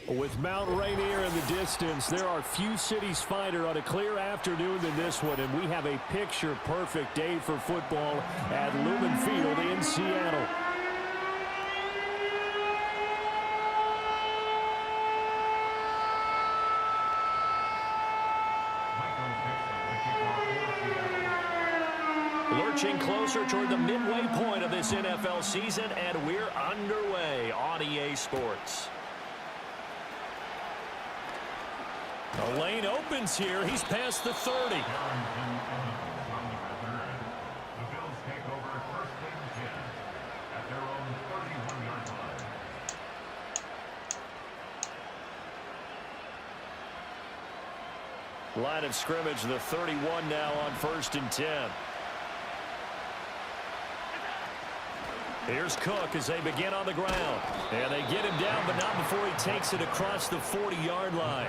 With Mount Rainier in the distance, there are few cities finer on a clear afternoon than this one, and we have a picture-perfect day for football at Lumen Field in Seattle. Lurching closer toward the midway point of this NFL season, and we're underway on EA Sports. The lane opens here. He's past the 30. Line of scrimmage, the 31 now on 1st and 10. Here's Cook as they begin on the ground. And they get him down, but not before he takes it across the 40-yard line.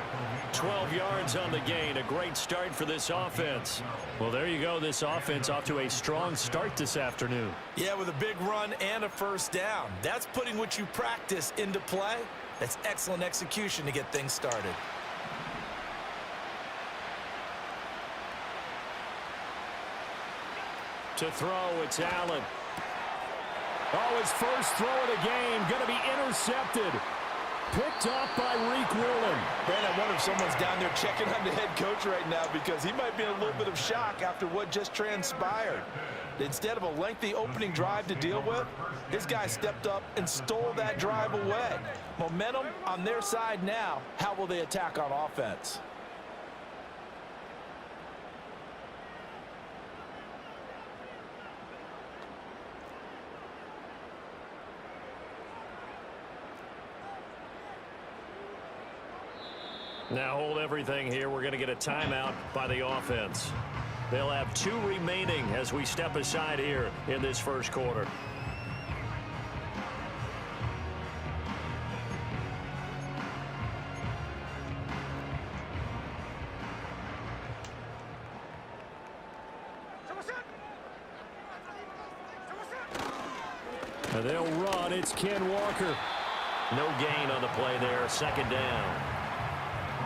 12 yards on the gain. A great start for this offense. Well, there you go. This offense off to a strong start this afternoon. Yeah, with a big run and a first down. That's putting what you practice into play. That's excellent execution to get things started. To throw, it's Allen. Oh, his first throw of the game, going to be intercepted. Picked off by Reek Woolen. Man, I wonder if someone's down there checking on the head coach right now because he might be in a little bit of shock after what just transpired. Instead of a lengthy opening drive to deal with, this guy stepped up and stole that drive away. Momentum on their side now. How will they attack on offense? Now hold everything here. We're going to get a timeout by the offense. They'll have 2 remaining as we step aside here in this first quarter. And they'll run. It's Ken Walker. No gain on the play there. Second down.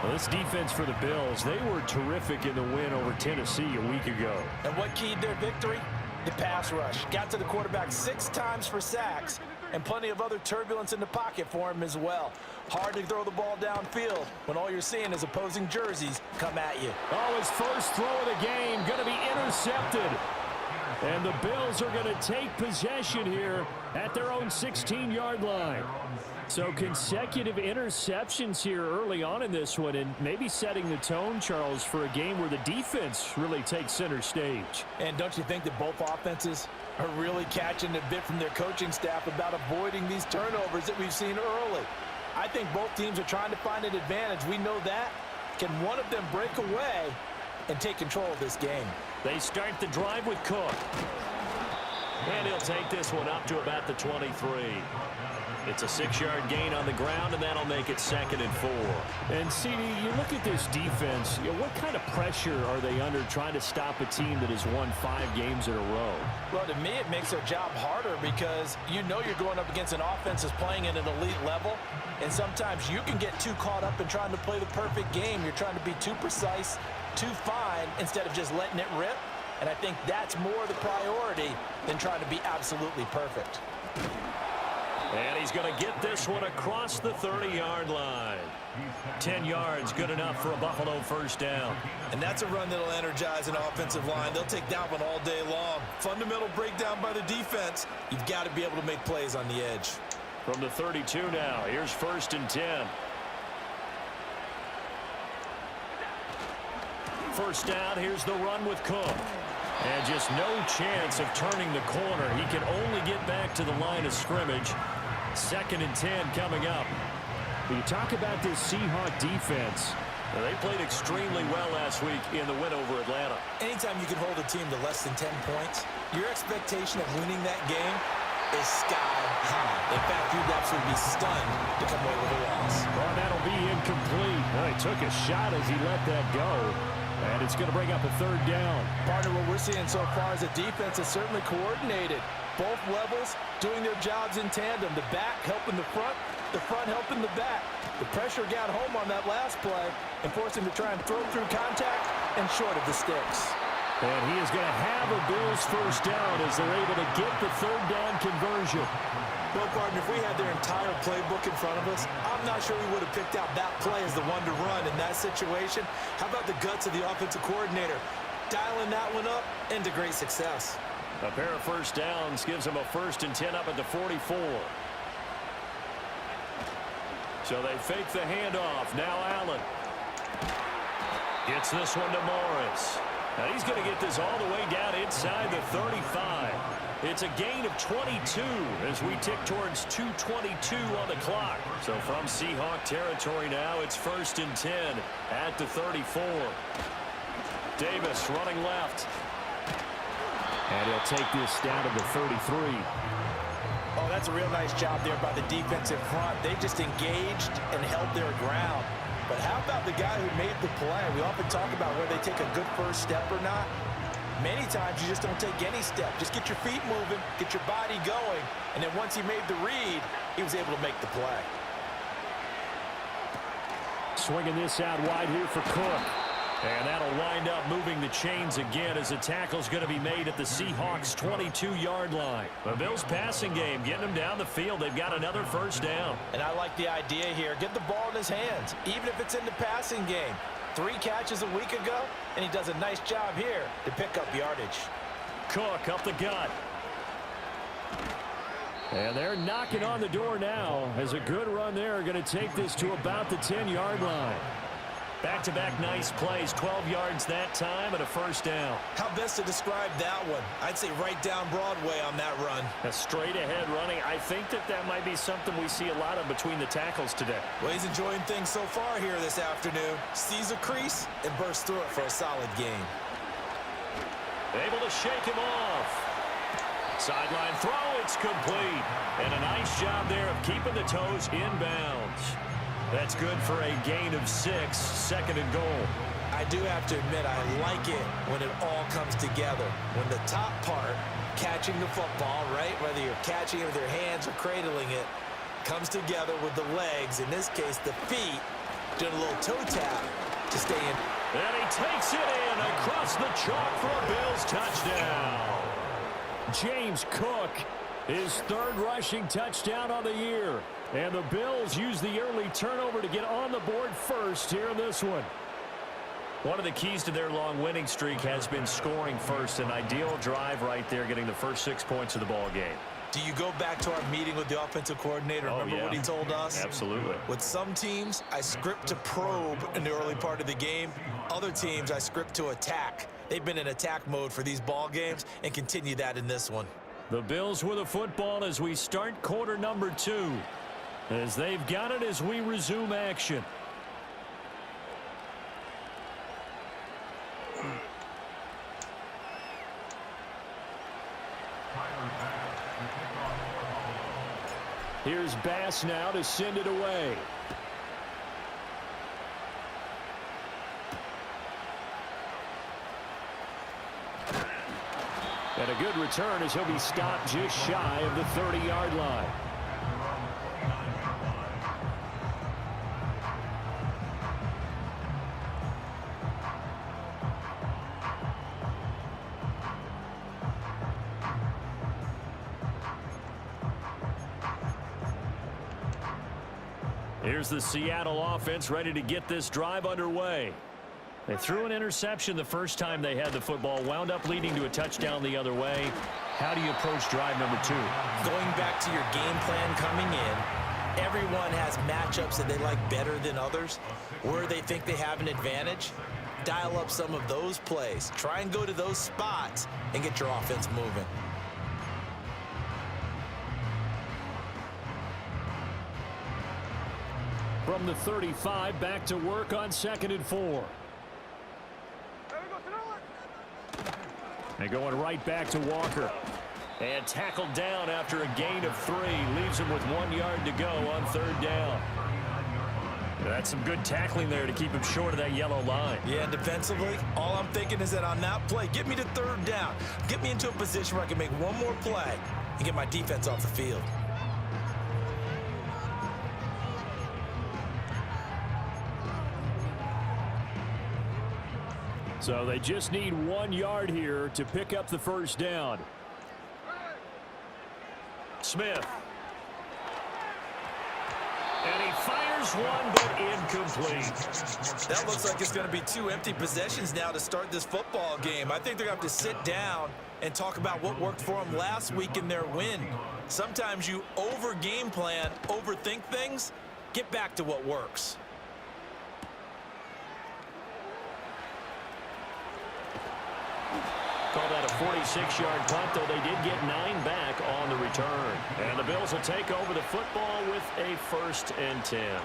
Well, this defense for the Bills, they were terrific in the win over Tennessee a week ago. And what keyed their victory? The pass rush. Got to the quarterback 6 times for sacks, and plenty of other turbulence in the pocket for him as well. Hard to throw the ball downfield when all you're seeing is opposing jerseys come at you. Oh, his first throw of the game going to be intercepted. And the Bills are going to take possession here at their own 16-yard line. So consecutive interceptions here early on in this one, and maybe setting the tone, Charles, for a game where the defense really takes center stage. And don't you think that both offenses are really catching a bit from their coaching staff about avoiding these turnovers that we've seen early? I think both teams are trying to find an advantage. We know that. Can one of them break away and take control of this game? They start the drive with Cook. And he'll take this one up to about the 23. It's a 6-yard gain on the ground, and that'll make it 2nd and 4. And, CD, you look at this defense, what kind of pressure are they under trying to stop a team that has won 5 games in a row? Well, to me, it makes their job harder because you know you're going up against an offense that's playing at an elite level, and sometimes you can get too caught up in trying to play the perfect game. You're trying to be too precise, too fine, instead of just letting it rip. And I think that's more the priority than trying to be absolutely perfect. And he's going to get this one across the 30-yard line. 10 yards, good enough for a Buffalo first down. And that's a run that'll energize an offensive line. They'll take that one all day long. Fundamental breakdown by the defense. You've got to be able to make plays on the edge. From the 32 now, here's 1st and 10. First down, here's the run with Cook. And just no chance of turning the corner. He can only get back to the line of scrimmage. 2nd and 10 coming up. When you talk about this Seahawks defense, they played extremely well last week in the win over Atlanta. Anytime you can hold a team to less than 10 points, your expectation of winning that game is sky high. In fact, you'd absolutely be stunned to come away with a loss. Well, that'll be incomplete. Well, he took a shot as he let that go. And it's going to bring up a 3rd down. Partner, what we're seeing so far is a defense that's certainly coordinated. Both levels doing their jobs in tandem. The back helping the front, The front helping the back. The pressure got home on that last play and forced him to try and throw through contact and short of the sticks. And he is going to have a Bills first down as they're able to get the third down conversion. Well, partner, if we had their entire playbook in front of us, I'm not sure we would have picked out that play as the one to run in that situation. How about the guts of the offensive coordinator? Dialing that one up into great success. A pair of first downs gives them a 1st and 10 up at the 44. So they fake the handoff. Now Allen gets this one to Morris. Now he's going to get this all the way down inside the 35. It's a gain of 22 as we tick towards 2:22 on the clock. So from Seahawk territory now, it's 1st and 10 at the 34. Davis running left. And he'll take this down to the 33. Oh, that's a real nice job there by the defensive front. They just engaged and held their ground. But how about the guy who made the play? We often talk about whether they take a good first step or not. Many times you just don't take any step. Just get your feet moving, get your body going, and then once he made the read, he was able to make the play. Swinging this out wide here for Cook. And that'll wind up moving the chains again as a tackle's going to be made at the Seahawks' 22-yard line. The Bills' passing game getting them down the field. They've got another first down. And I like the idea here. Get the ball in his hands, even if it's in the passing game. 3 catches a week ago, and he does a nice job here to pick up yardage. Cook up the gut. And they're knocking on the door now as a good run there are going to take this to about the 10-yard line. Back-to-back nice plays, 12 yards that time and a first down. How best to describe that one? I'd say right down Broadway on that run. A straight-ahead running. I think that might be something we see a lot of between the tackles today. Well, he's enjoying things so far here this afternoon. Sees a crease and bursts through it for a solid gain. Able to shake him off. Sideline throw, it's complete. And a nice job there of keeping the toes inbounds. That's good for a gain of 6, 2nd and goal. I do have to admit, I like it when it all comes together. When the top part, catching the football, right, whether you're catching it with your hands or cradling it, comes together with the legs, in this case the feet, doing a little toe tap to stay in. And he takes it in across the chalk for a Bills touchdown. James Cook, his 3rd rushing touchdown on the year. And the Bills use the early turnover to get on the board first here in this one. One of the keys to their long winning streak has been scoring first. An ideal drive right there, getting the first 6 points of the ball game. Do you go back to our meeting with the offensive coordinator? Remember what he told us? Absolutely. With some teams, I script to probe in the early part of the game. Other teams, I script to attack. They've been in attack mode for these ball games and continue that in this one. The Bills with a football as we start quarter number 2. As they've got it as we resume action. Here's Bass now to send it away. And a good return as he'll be stopped just shy of the 30-yard line. Here's the Seattle offense ready to get this drive underway. They threw an interception the first time they had the football, wound up leading to a touchdown the other way. How do you approach drive number 2? Going back to your game plan coming in, everyone has matchups that they like better than others. Where they think they have an advantage, dial up some of those plays. Try and go to those spots and get your offense moving. From the 35, back to work on 2nd and 4. They're going right back to Walker. And tackled down after a gain of 3. Leaves him with 1 yard to go on 3rd down. That's some good tackling there to keep him short of that yellow line. Yeah, and defensively, all I'm thinking is that on that play, get me to 3rd down. Get me into a position where I can make one more play and get my defense off the field. So they just need 1 yard here to pick up the first down. Smith. And he fires one, but incomplete. That looks like it's going to be 2 empty possessions now to start this football game. I think they're going to have to sit down and talk about what worked for them last week in their win. Sometimes you over-game plan, overthink things. Get back to what works. Call that a 46-yard punt, though they did get 9 back on the return. And the Bills will take over the football with a 1st and 10.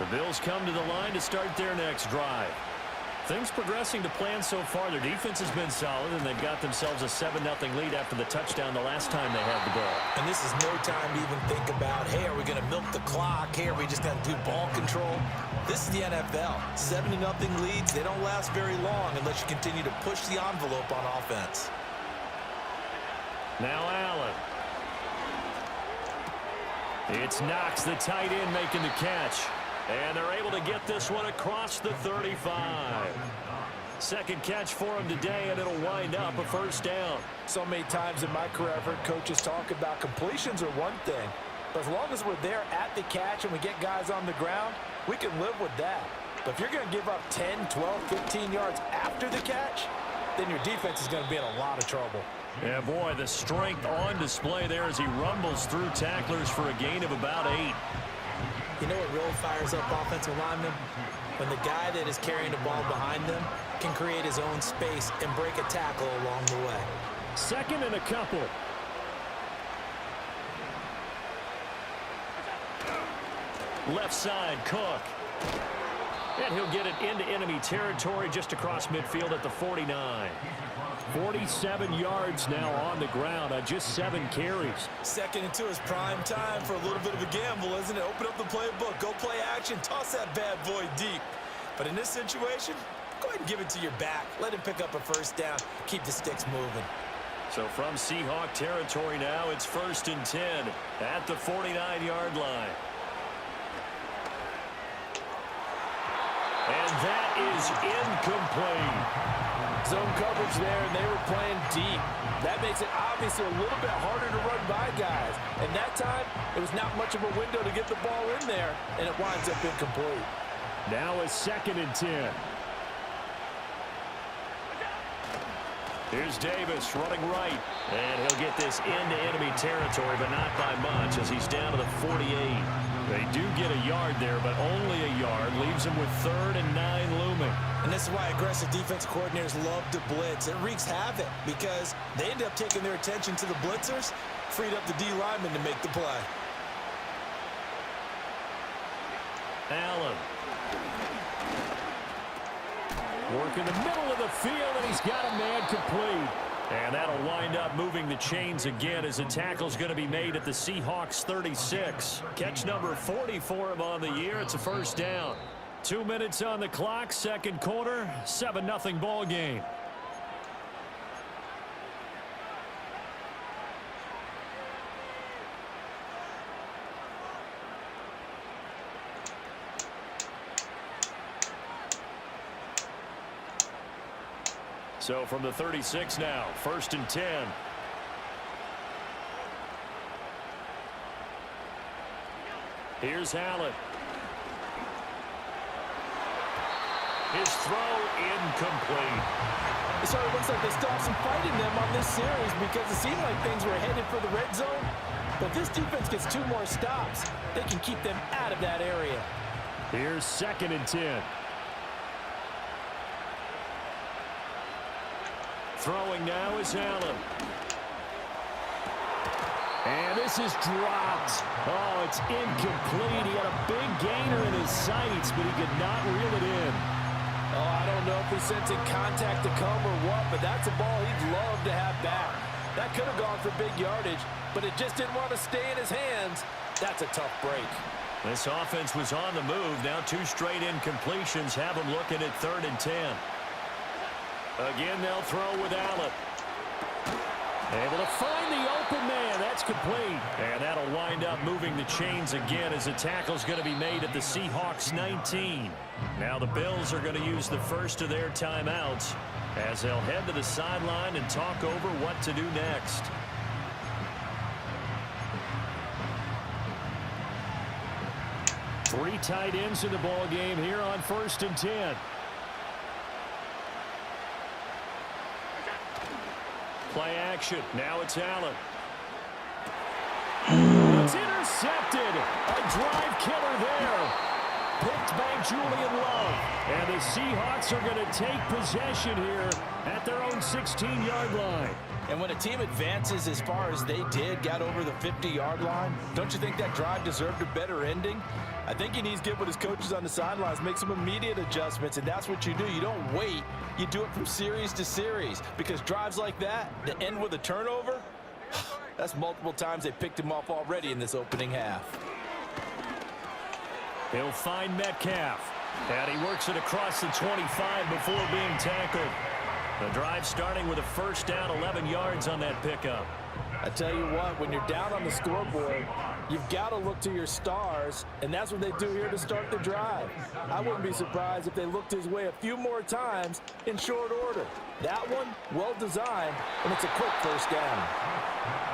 The Bills come to the line to start their next drive. Things progressing to plan so far. Their defense has been solid, and they've got themselves a 7-0 lead after the touchdown the last time they had the ball. And this is no time to even think about, hey, are we going to milk the clock? Hey, are we just going to do ball control? This is the NFL. 7-0 leads, they don't last very long unless you continue to push the envelope on offense. Now Allen. It's Knox, the tight end, making the catch. And they're able to get this one across the 35. Second catch for him today, and it'll wind up a 1st down. So many times in my career, I've heard coaches talk about completions are one thing. But as long as we're there at the catch and we get guys on the ground, we can live with that. But if you're going to give up 10, 12, 15 yards after the catch, then your defense is going to be in a lot of trouble. Yeah, boy, the strength on display there as he rumbles through tacklers for a gain of about 8. You know what really fires up offensive linemen? When the guy that is carrying the ball behind them can create his own space and break a tackle along the way. 2nd and a couple. Left side, Cook. And he'll get it into enemy territory just across midfield at the 49. 47 yards now on the ground on just 7 carries. 2nd and 2 is prime time for a little bit of a gamble, isn't it? Open up the playbook, go play action, toss that bad boy deep. But in this situation, go ahead and give it to your back. Let him pick up a 1st down, keep the sticks moving. So from Seahawk territory now, it's 1st and 10 at the 49-yard line. And that is incomplete. Zone coverage there, and they were playing deep. That makes it obviously a little bit harder to run by guys. And that time, it was not much of a window to get the ball in there, and it winds up incomplete. Now a 2nd and 10. Here's Davis running right. And he'll get this into enemy territory, but not by much as he's down to the 48. They do get a yard there, but only a yard. Leaves him with 3rd and 9 looming. And this is why aggressive defensive coordinators love to blitz. It wreaks havoc because they end up taking their attention to the blitzers, freed up the D lineman to make the play. Allen. Working the middle of the field, and he's got a man complete. And that'll wind up moving the chains again as the tackle's going to be made at the Seahawks 36. Catch number 40 for him on the year. It's a 1st down. 2 minutes on the clock, 2nd quarter, 7-0 ball game. So from the 36 now, 1st and 10. Here's Allen. His throw incomplete. It sort of looks like they still have some fight in them on this series because it seemed like things were headed for the red zone. But if this defense gets 2 more stops, they can keep them out of that area. Here's 2nd and 10. Throwing now is Allen. And this is dropped. Oh, it's incomplete. He had a big gainer in his sights, but he could not reel it in. Oh, I don't know if he's sensing contact to come or what, but that's a ball he'd love to have back. That could have gone for big yardage, but it just didn't want to stay in his hands. That's a tough break. This offense was on the move. Now 2 straight incompletions have them looking at 3rd and 10. Again, they'll throw with Allen. Able to find the open man. That's complete. And that'll wind up moving the chains again as the tackle's going to be made at the Seahawks 19. Now the Bills are going to use the first of their timeouts as they'll head to the sideline and talk over what to do next. Three tight ends in the ball game here on 1st and 10. Play action. Now it's Allen. It's intercepted. A drive killer there. Picked by Julian Love. And the Seahawks are going to take possession here at their own 16-yard line. And when a team advances as far as they did, got over the 50-yard line, don't you think that drive deserved a better ending? I think he needs to get with his coaches on the sidelines, make some immediate adjustments, and that's what you do. You don't wait. You do it from series to series, because drives like that that end with a turnover, that's multiple times they picked him off already in this opening half. He'll find Metcalf. And he works it across the 25 before being tackled. The drive starting with a first down, 11 yards on that pickup. I tell you what, when you're down on the scoreboard, you've got to look to your stars, and that's what they do here to start the drive. I wouldn't be surprised if they looked his way a few more times in short order. That one, well designed, and it's a quick first down.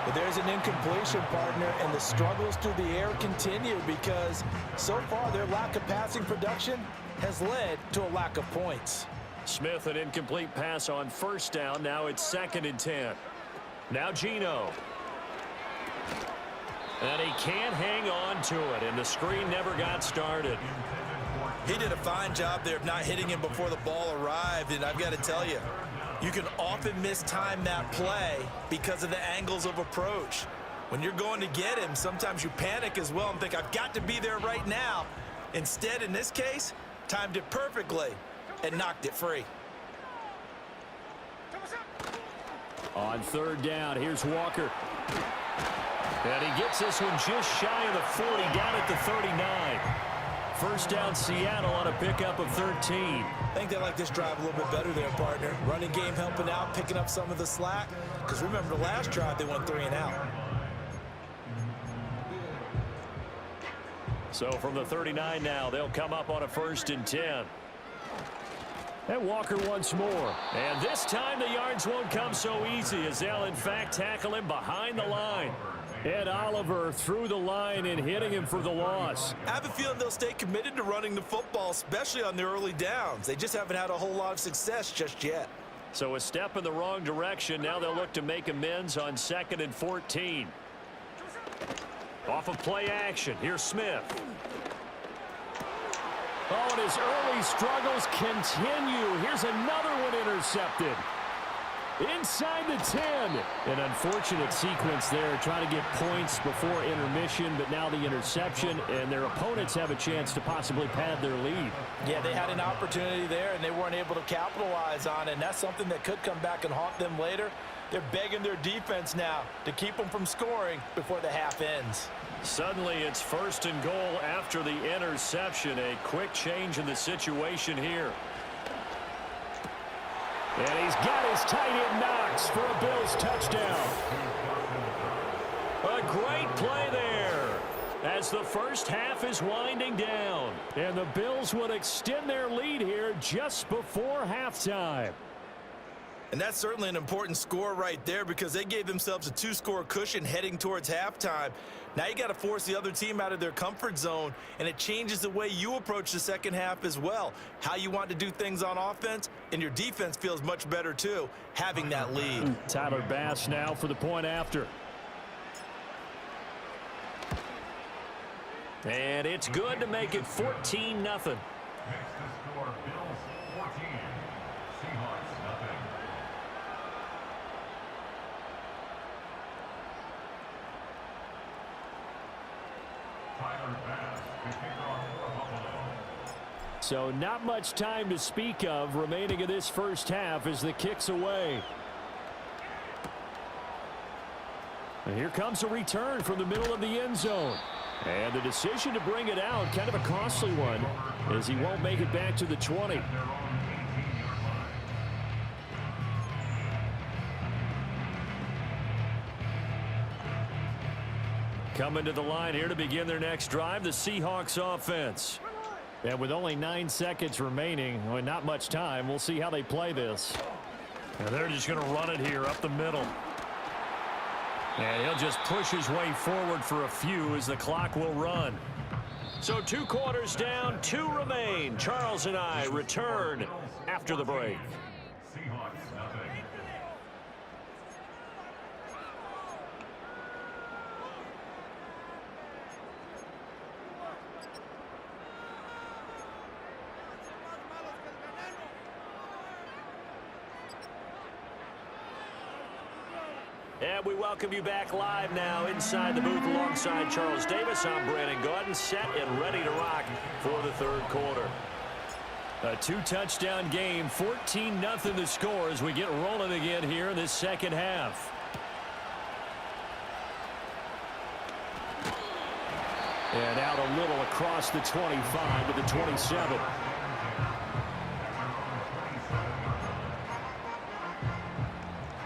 But there's an incompletion, partner, and the struggles through the air continue because so far their lack of passing production has led to a lack of points. Smith, an incomplete pass on first down. Now it's 2nd and 10. Now Geno. And he can't hang on to it, and the screen never got started. He did a fine job there of not hitting him before the ball arrived, and I've got to tell you, you can often mistime that play because of the angles of approach. When you're going to get him, sometimes you panic as well and think, I've got to be there right now. Instead, in this case, timed it perfectly and knocked it free. On 3rd down, here's Walker. And he gets this one just shy of the 40, down at the 39. First down, Seattle on a pickup of 13. I think they like this drive a little bit better there, partner. Running game helping out, picking up some of the slack. Because remember, the last drive, they went 3 and out. So from the 39 now, they'll come up on a 1st and 10. And Walker once more. And this time the yards won't come so easy as they'll, in fact, tackle him behind the line. Ed Oliver through the line and hitting him for the loss. I have a feeling they'll stay committed to running the football, especially on their early downs. They just haven't had a whole lot of success just yet. So a step in the wrong direction. Now they'll look to make amends on 2nd and 14. Off of play action. Here's Smith. Oh, and his early struggles continue. Here's another one intercepted. Inside the 10. An unfortunate sequence there, trying to get points before intermission, but now the interception, and their opponents have a chance to possibly pad their lead. Yeah, they had an opportunity there, and they weren't able to capitalize on it, and that's something that could come back and haunt them later. They're begging their defense now to keep them from scoring before the half ends. Suddenly, it's 1st and goal after the interception. A quick change in the situation here. And he's got his tight end Knox for a Bills touchdown. A great play there as the first half is winding down. And the Bills would extend their lead here just before halftime. And that's certainly an important score right there because they gave themselves a 2-score cushion heading towards halftime. Now you got to force the other team out of their comfort zone, and it changes the way you approach the second half as well. How you want to do things on offense, and your defense feels much better too, having that lead. Tyler Bass now for the point after. And it's good to make it 14-0. So not much time to speak of remaining in this first half as the kick's away. And here comes a return from the middle of the end zone. And the decision to bring it out, kind of a costly one, as he won't make it back to the 20. Coming to the line here to begin their next drive, the Seahawks offense. And with only 9 seconds remaining, well, not much time, we'll see how they play this. And they're just going to run it here up the middle. And he'll just push his way forward for a few as the clock will run. So 2 quarters down, 2 remain. Charles and I return after the break. And we welcome you back live now inside the booth alongside Charles Davis. I'm Brandon Gaudin, set and ready to rock for the 3rd quarter. A 2-touchdown game, 14-0 the score as we get rolling again here in this second half. And out a little across the 25 to the 27.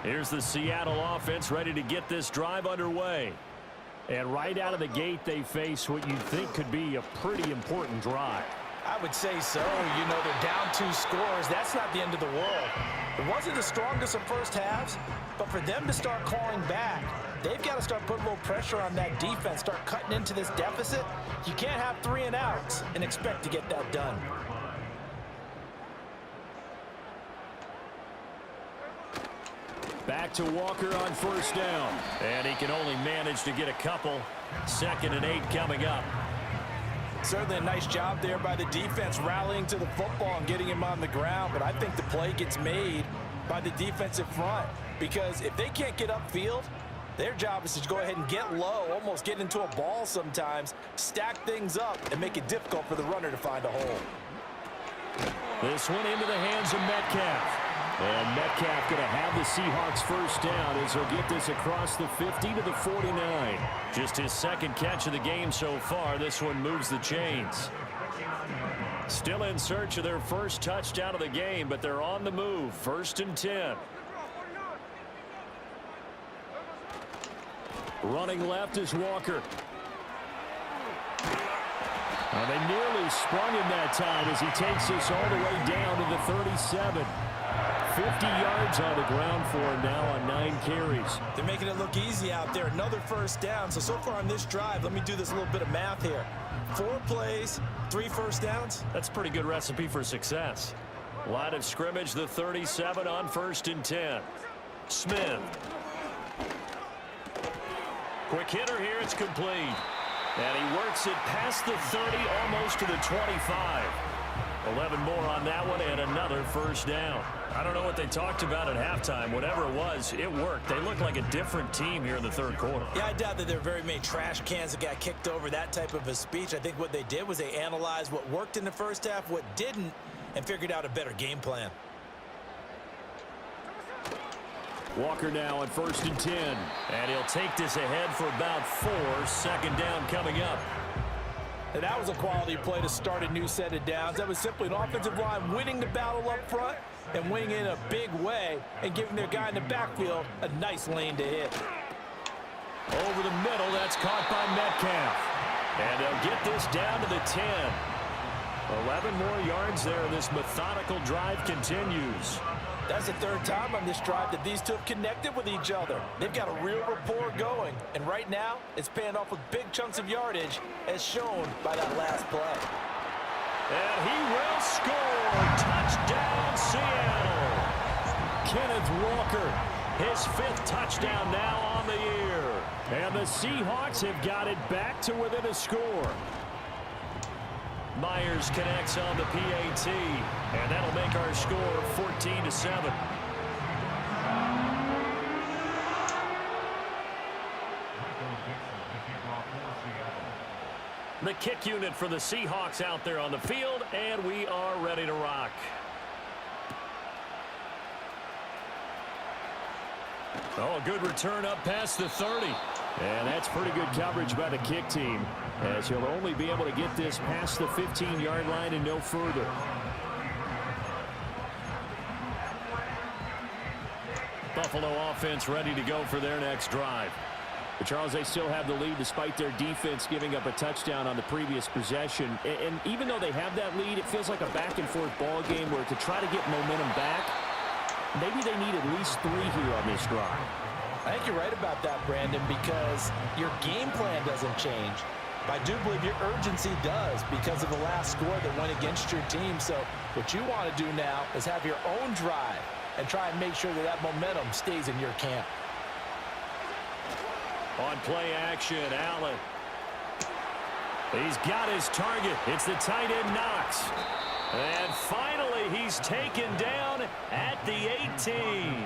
Here's the Seattle offense ready to get this drive underway. And right out of the gate, they face what you think could be a pretty important drive. I would say so. You know, they're down 2 scores. That's not the end of the world. It wasn't the strongest of first halves, but for them to start calling back, they've got to start putting a little pressure on that defense, start cutting into this deficit. You can't have 3 and outs and expect to get that done. Back to Walker on 1st down. And he can only manage to get a couple. 2nd and 8 coming up. Certainly a nice job there by the defense rallying to the football and getting him on the ground. But I think the play gets made by the defensive front. Because if they can't get upfield, their job is to go ahead and get low, almost get into a ball sometimes, stack things up, and make it difficult for the runner to find a hole. This one into the hands of Metcalf. And Metcalf going to have the Seahawks 1st down as he'll get this across the 50 to the 49. Just his 2nd catch of the game so far. This one moves the chains. Still in search of their 1st touchdown of the game, but they're on the move. 1st and 10. Running left is Walker. And they nearly sprung him that time as he takes this all the way down to the 37. 50 yards on the ground for him now on 9 carries. They're making it look easy out there. Another 1st down. So far on this drive, let me do this little bit of math here. 4 plays, 3 1st downs. That's a pretty good recipe for success. Line of scrimmage, the 37 on 1st and 10. Smith. Quick hitter here, it's complete. And he works it past the 30, almost to the 25. 11 more on that one and another 1st down. I don't know what they talked about at halftime. Whatever it was, it worked. They look like a different team here in the 3rd quarter. Yeah, I doubt that there are very many trash cans that got kicked over, that type of a speech. I think what they did was they analyzed what worked in the 1st half, what didn't, and figured out a better game plan. Walker now on 1st and 10. And he'll take this ahead for about 4. 2nd down coming up. And that was a quality play to start a new set of downs. That was simply an offensive line winning the battle up front and winning in a big way and giving their guy in the backfield a nice lane to hit. Over the middle, that's caught by Metcalf. And they'll get this down to the 10. 11 more yards there. This methodical drive continues. That's the 3rd time on this drive that these two have connected with each other. They've got a real rapport going. And right now, it's paying off with big chunks of yardage, as shown by that last play. And he will score. Touchdown, Seattle. Kenneth Walker, his 5th touchdown now on the year. And the Seahawks have got it back to within a score. Myers connects on the PAT, and that'll make our score 14-7. The kick unit for the Seahawks out there on the field, and we are ready to rock. Oh, a good return up past the 30. And that's pretty good coverage by the kick team, as he'll only be able to get this past the 15-yard line and no further. Buffalo offense ready to go for their next drive. But Charles, they still have the lead despite their defense giving up a touchdown on the previous possession. And even though they have that lead, it feels like a back-and-forth ball game where to try to get momentum back, maybe they need at least 3 here on this drive. I think you're right about that, Brandon, because your game plan doesn't change. But I do believe your urgency does because of the last score that went against your team. So what you want to do now is have your own drive and try and make sure that that momentum stays in your camp. On play action, Allen. He's got his target. It's the tight end Knox. And finally, he's taken down at the 18.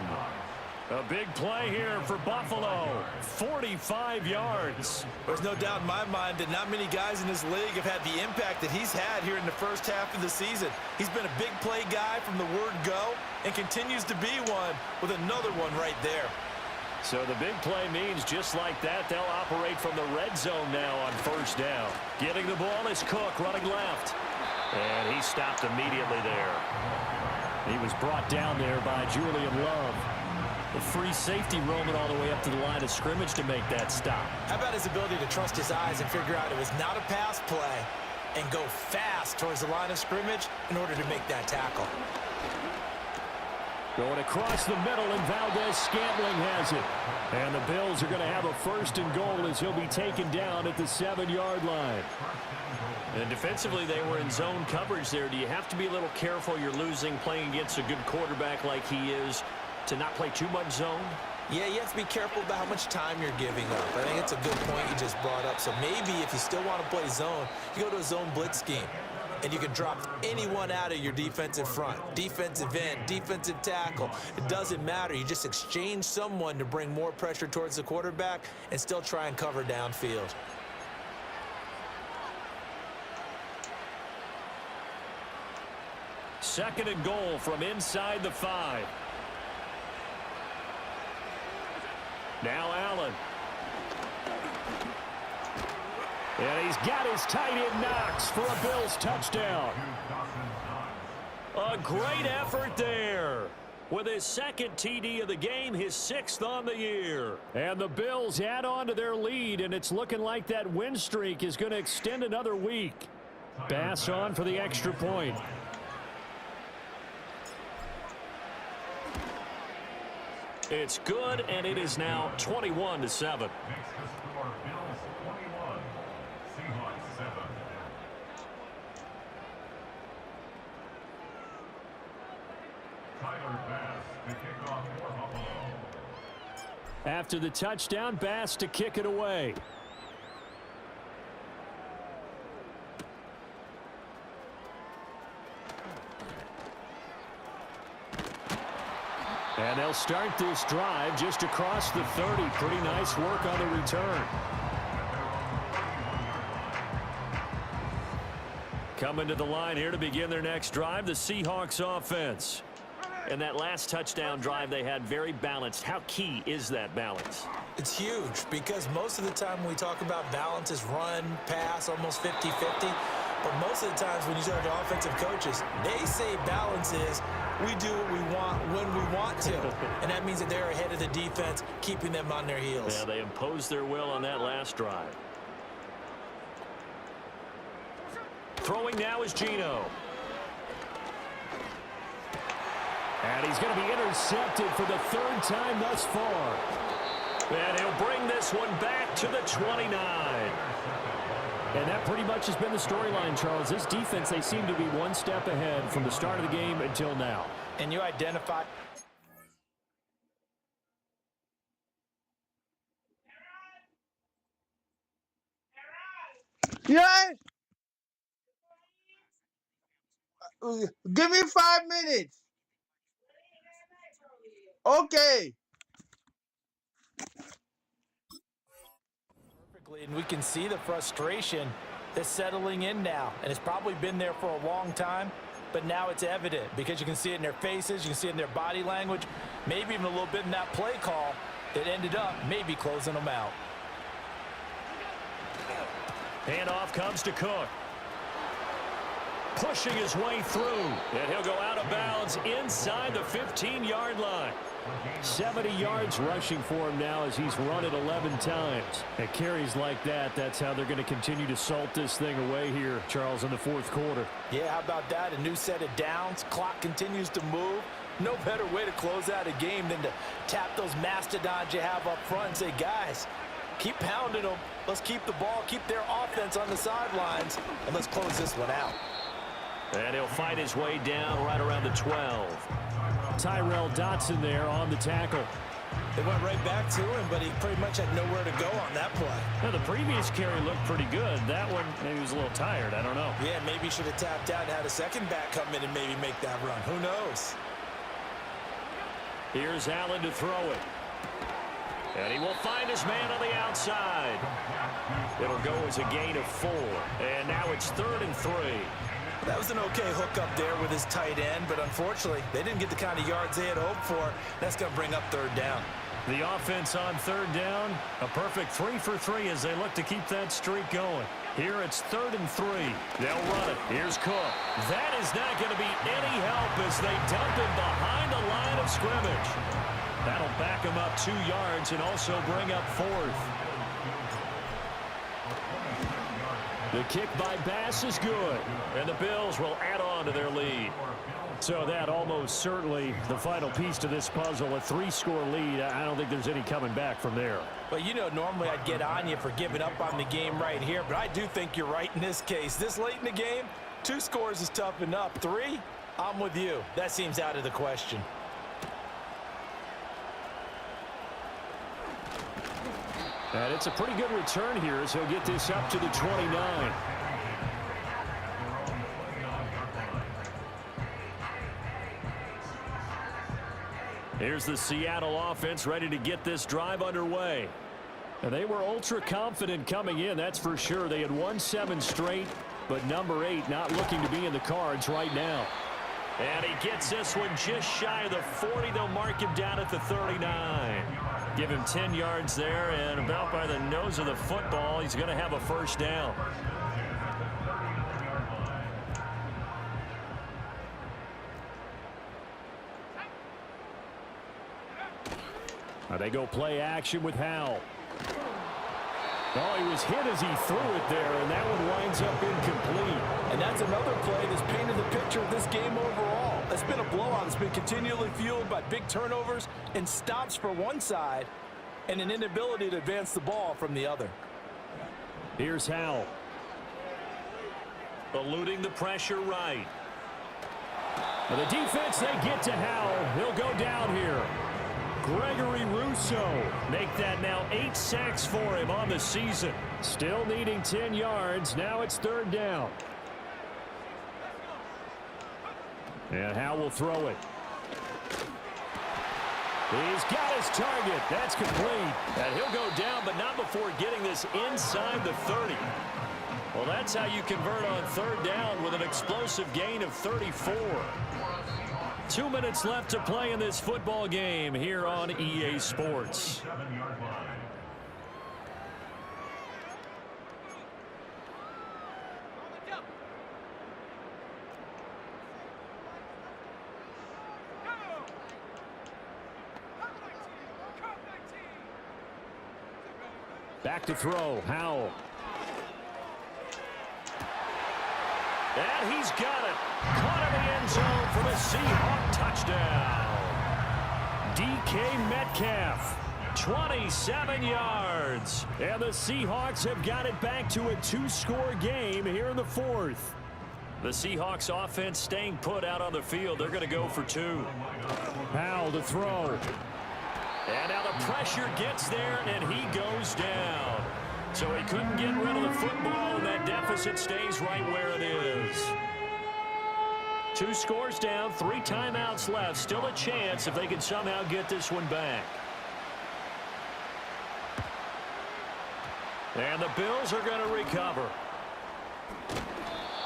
A big play here for Buffalo. 45 yards. There's no doubt in my mind that not many guys in this league have had the impact that he's had here in the first half of the season. He's been a big play guy from the word go and continues to be one with another one right there. So the big play means just like that, they'll operate from the red zone now on first down. Getting the ball is Cook running left. And he stopped immediately there. He was brought down there by Julian Love. The free safety roaming all the way up to the line of scrimmage to make that stop. How about his ability to trust his eyes and figure out it was not a pass play and go fast towards the line of scrimmage in order to make that tackle. Going across the middle, and Valdez-Scantling has it. And the Bills are going to have a 1st and goal as he'll be taken down at the 7-yard line. And defensively, they were in zone coverage there. Do you have to be a little careful? You're losing playing against a good quarterback like he is to not play too much zone? Yeah, you have to be careful about how much time you're giving up. I think it's a good point you just brought up. So maybe if you still want to play zone, you go to a zone blitz scheme. And you can drop anyone out of your defensive front. Defensive end, defensive tackle. It doesn't matter. You just exchange someone to bring more pressure towards the quarterback and still try and cover downfield. Second and goal from inside the 5. Now Allen. And he's got his tight end Knox for a Bills touchdown. A great effort there. With his 2nd TD of the game, his 6th on the year. And the Bills add on to their lead, and it's looking like that win streak is going to extend another week. Bass on for the extra point. It's good, and it is now 21-7. After the touchdown, Bass to kick it away. And they'll start this drive just across the 30. Pretty nice work on the return. Coming to the line here to begin their next drive, the Seahawks offense. And that last touchdown drive they had very balanced. How key is that balance? It's huge because most of the time when we talk about balance is run, pass, almost 50-50. But most of the times when you talk to offensive coaches, they say balance is we do what we want when we want to. And that means that they're ahead of the defense, keeping them on their heels. Yeah, they imposed their will on that last drive. Throwing now is Geno. And he's going to be intercepted for the 3rd time thus far. And he'll bring this one back to the 29. And that pretty much has been the storyline, Charles. This defense, they seem to be one step ahead from the start of the game until now. And you identify. Yeah. Give me 5 minutes. Okay. Perfectly, and we can see the frustration that's settling in now. And it's probably been there for a long time, but now it's evident because you can see it in their faces, you can see it in their body language, maybe even a little bit in that play call that ended up maybe closing them out. Handoff comes to Cook. pushing his way through. And he'll go out of bounds inside the 15-yard line. 70 yards rushing for him now as he's run it 11 times. And carries like that, that's how they're going to continue to salt this thing away here, Charles, in the fourth quarter. Yeah, how about that? A new set of downs. Clock continues to move. No better way to close out a game than to tap those mastodons you have up front and say, guys, keep pounding them. Let's keep the ball, keep their offense on the sidelines, and let's close this one out. And he'll fight his way down right around the 12. Tyrell Dotson there on the tackle. They went right back to him, but he pretty much had nowhere to go on that play. Now, the previous carry looked pretty good. That one, maybe he was a little tired. I don't know. Yeah, maybe he should have tapped out and had a second back come in and maybe make that run. Who knows? Here's Allen to throw it. And he will find his man on the outside. It'll go as a gain of 4. And now it's 3rd and 3. That was an okay hook up there with his tight end, but unfortunately, they didn't get the kind of yards they had hoped for. That's going to bring up 3rd down. The offense on 3rd down, a perfect 3 for 3 as they look to keep that streak going. Here it's 3rd and 3. They'll run it. Here's Cook. That is not going to be any help as they dump him behind the line of scrimmage. That'll back him up 2 yards and also bring up 4th. The kick by Bass is good, and the Bills will add on to their lead. So that almost certainly the final piece to this puzzle, a 3-score lead. I don't think there's any coming back from there. Well, you know, normally I'd get on you for giving up on the game right here, but I do think you're right in this case. This late in the game, 2 scores is tough enough. 3, I'm with you. That seems out of the question. And it's a pretty good return here as he'll get this up to the 29. Here's the Seattle offense ready to get this drive underway. And they were ultra confident coming in, that's for sure. They had won 7 straight, but number 8 not looking to be in the cards right now. And he gets this one just shy of the 40. They'll mark him down at the 39. Give him 10 yards there, and about by the nose of the football, he's going to have a 1st down. Now they go play action with Howell. Oh, he was hit as he threw it there, and that one winds up incomplete. And that's another play that's painted the picture of this game overall. It's been a blowout. It's been continually fueled by big turnovers and stops for one side and an inability to advance the ball from the other. Here's Howell. Eluding the pressure right. Well, the defense, they get to Howell. He'll go down here. Gregory Rousseau make that now 8 sacks for him on the season. Still needing 10 yards. Now it's 3rd down. And Howell will throw it. He's got his target. That's complete. And he'll go down, but not before getting this inside the 30. Well, that's how you convert on 3rd down with an explosive gain of 34. 2 minutes left to play in this football game here on EA Sports. Back to throw, Howell. And he's got it. Caught in the end zone for the Seahawks touchdown. DK Metcalf, 27 yards. And the Seahawks have got it back to a 2-score game here in the 4th. The Seahawks offense staying put out on the field. They're going to go for 2. Howell to throw. And now the pressure gets there, and he goes down. So he couldn't get rid of the football, and that deficit stays right where it is. 2 scores down, 3 timeouts left. Still a chance if they can somehow get this one back. And the Bills are going to recover.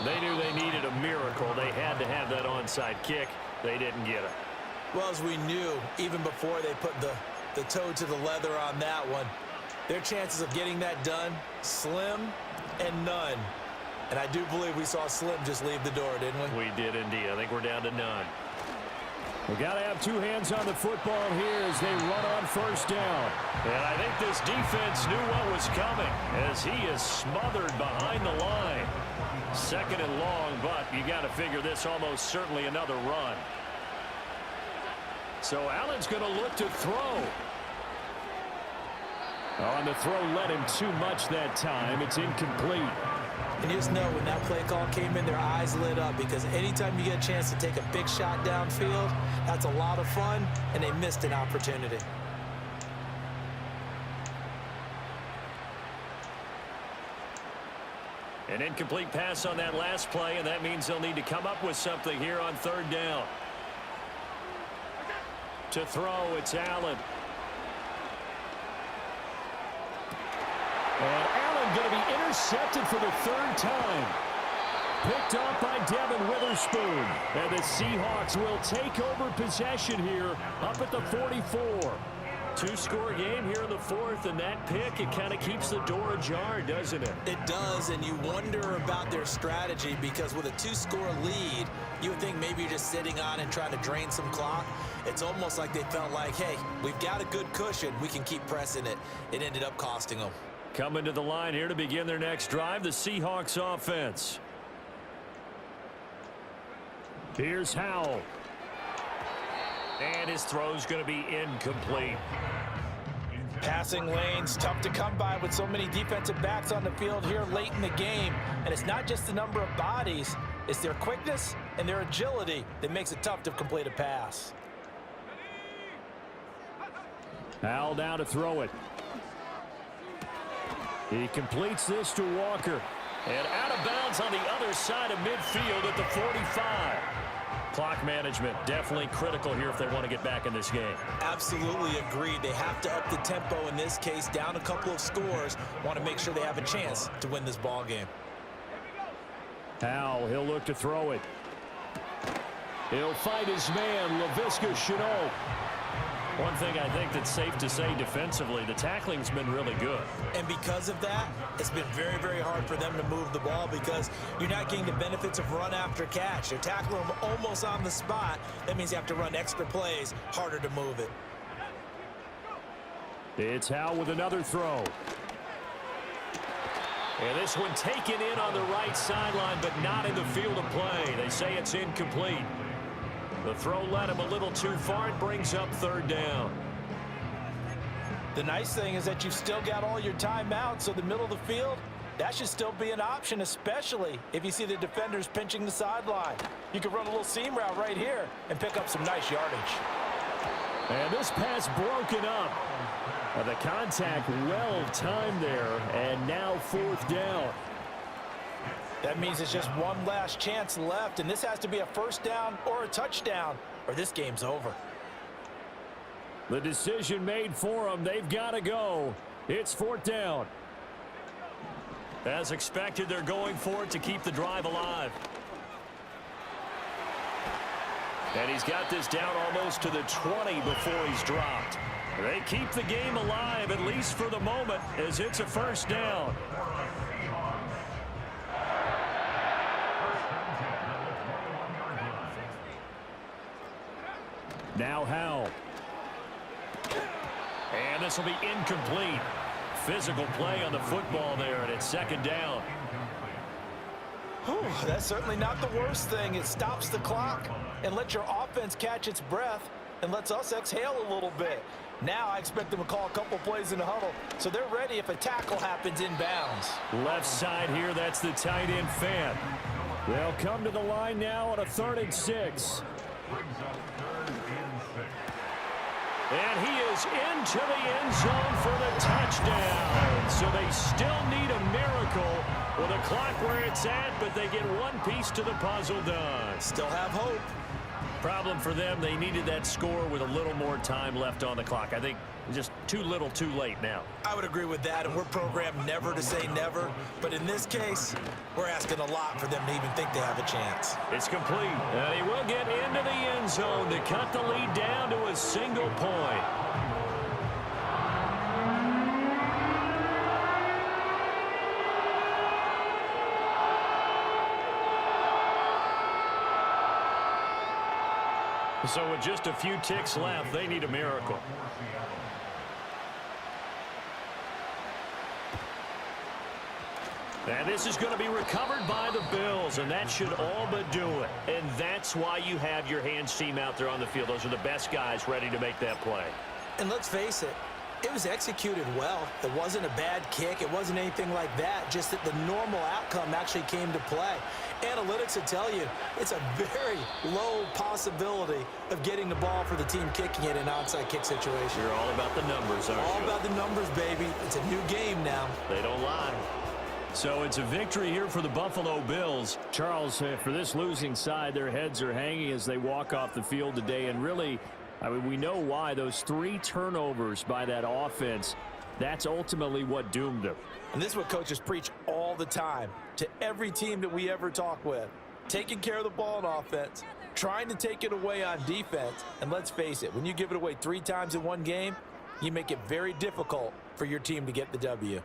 They knew they needed a miracle. They had to have that onside kick. They didn't get it. Well, as we knew, even before they put the toe to the leather on that one, their chances of getting that done, slim and none. And I do believe we saw Slim just leave the door, didn't we? We did indeed. I think we're down to none. We got to have two hands on the football here as they run on first down. And I think this defense knew what was coming as he is smothered behind the line. Second and long, but you got to figure this almost certainly another run. So Allen's going to look to throw. On the throw led him too much that time. It's incomplete. And you just know when that play call came in, their eyes lit up because anytime you get a chance to take a big shot downfield, that's a lot of fun, and they missed an opportunity. An incomplete pass on that last play, and that means they'll need to come up with something here on third down. To throw, it's Allen. And Allen going to be intercepted for the third time. Picked off by Devin Witherspoon. And the Seahawks will take over possession here up at the 44. Two-score game here in the fourth, and that pick, it kind of keeps the door ajar, doesn't it? It does, and you wonder about their strategy because with a two-score lead, you would think maybe you're just sitting on and trying to drain some clock. It's almost like they felt like, hey, we've got a good cushion. We can keep pressing it. It ended up costing them. Coming to the line here to begin their next drive, the Seahawks offense. Here's Howell. And his throw's going to be incomplete. Passing lanes, tough to come by with so many defensive backs on the field here late in the game. And it's not just the number of bodies, it's their quickness and their agility that makes it tough to complete a pass. Howell now to throw it. He completes this to Walker. And out of bounds on the other side of midfield at the 45. Clock management definitely critical here if they want to get back in this game. Absolutely agreed. They have to up the tempo in this case, down a couple of scores. Want to make sure they have a chance to win this ball game. Howell, he'll look to throw it. He'll fight his man, Laviska Shenault. One thing I think that's safe to say defensively, the tackling's been really good. And because of that, it's been very, very hard for them to move the ball because you're not getting the benefits of run after catch. You're tackling them almost on the spot. That means you have to run extra plays, harder to move it. It's Howell with another throw. And this one taken in on the right sideline, but not in the field of play. They say it's incomplete. The throw led him a little too far. It brings up third down. The nice thing is that you've still got all your timeouts, so the middle of the field, that should still be an option, especially if you see the defenders pinching the sideline. You can run a little seam route right here and pick up some nice yardage. And this pass broken up. The contact well timed there, and now fourth down. That means it's just one last chance left, and this has to be a first down or a touchdown, or this game's over. The decision made for them. They've got to go. It's fourth down. As expected, they're going for it to keep the drive alive. And he's got this down almost to the 20 before he's dropped. They keep the game alive, at least for the moment, as it's a first down. Now Howell. And this will be incomplete. Physical play on the football there, and it's second down. Whew, that's certainly not the worst thing. It stops the clock and lets your offense catch its breath and lets us exhale a little bit. Now I expect them to call a couple plays in the huddle, so they're ready if a tackle happens inbounds. Left side here, that's the tight end Fan. They'll come to the line now on a 3rd and 6. And he is into the end zone for the touchdown. So they still need a miracle with a clock where it's at, but they get one piece to the puzzle done. Still have hope. Problem for them, they needed that score with a little more time left on the clock. I think just too little too late now. I would agree with that, and we're programmed never to say never. But in this case, we're asking a lot for them to even think they have a chance. It's complete, and he will get into the end zone to cut the lead down to a single point. So with just a few ticks left, they need a miracle. And this is going to be recovered by the Bills, and that should all but do it. And that's why you have your hands team out there on the field. Those are the best guys ready to make that play. And let's face it, it was executed well. It wasn't a bad kick. It wasn't anything like that, just that the normal outcome actually came to play. Analytics will tell you it's a very low possibility of getting the ball for the team kicking it in an onside kick situation. You're all about the numbers, aren't you? All about the numbers, baby. It's a new game now. They don't lie. So it's a victory here for the Buffalo Bills. Charles, for this losing side, their heads are hanging as they walk off the field today. And really, I mean, we know why. Those 3 turnovers by that offense, that's ultimately what doomed them. And this is what coaches preach all the time to every team that we ever talk with. Taking care of the ball on offense, trying to take it away on defense. And let's face it, when you give it away 3 times in one game, you make it very difficult for your team to get the W.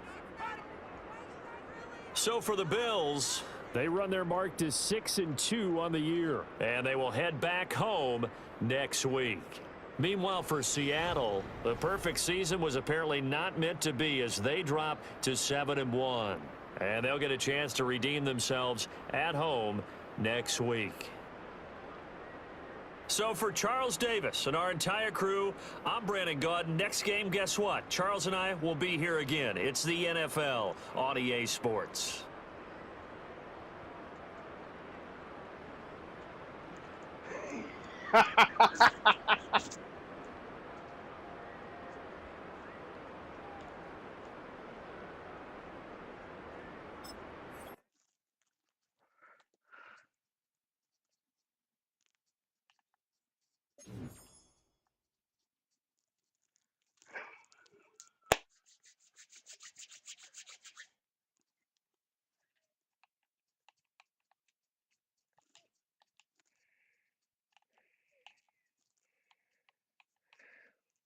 So for the Bills, they run their mark to 6-2 on the year, and they will head back home next week. Meanwhile, for Seattle, the perfect season was apparently not meant to be as they drop to 7-1. And they'll get a chance to redeem themselves at home next week. So for Charles Davis and our entire crew, I'm Brandon Gaud. Next game, guess what? Charles and I will be here again. It's the NFL on EA Sports.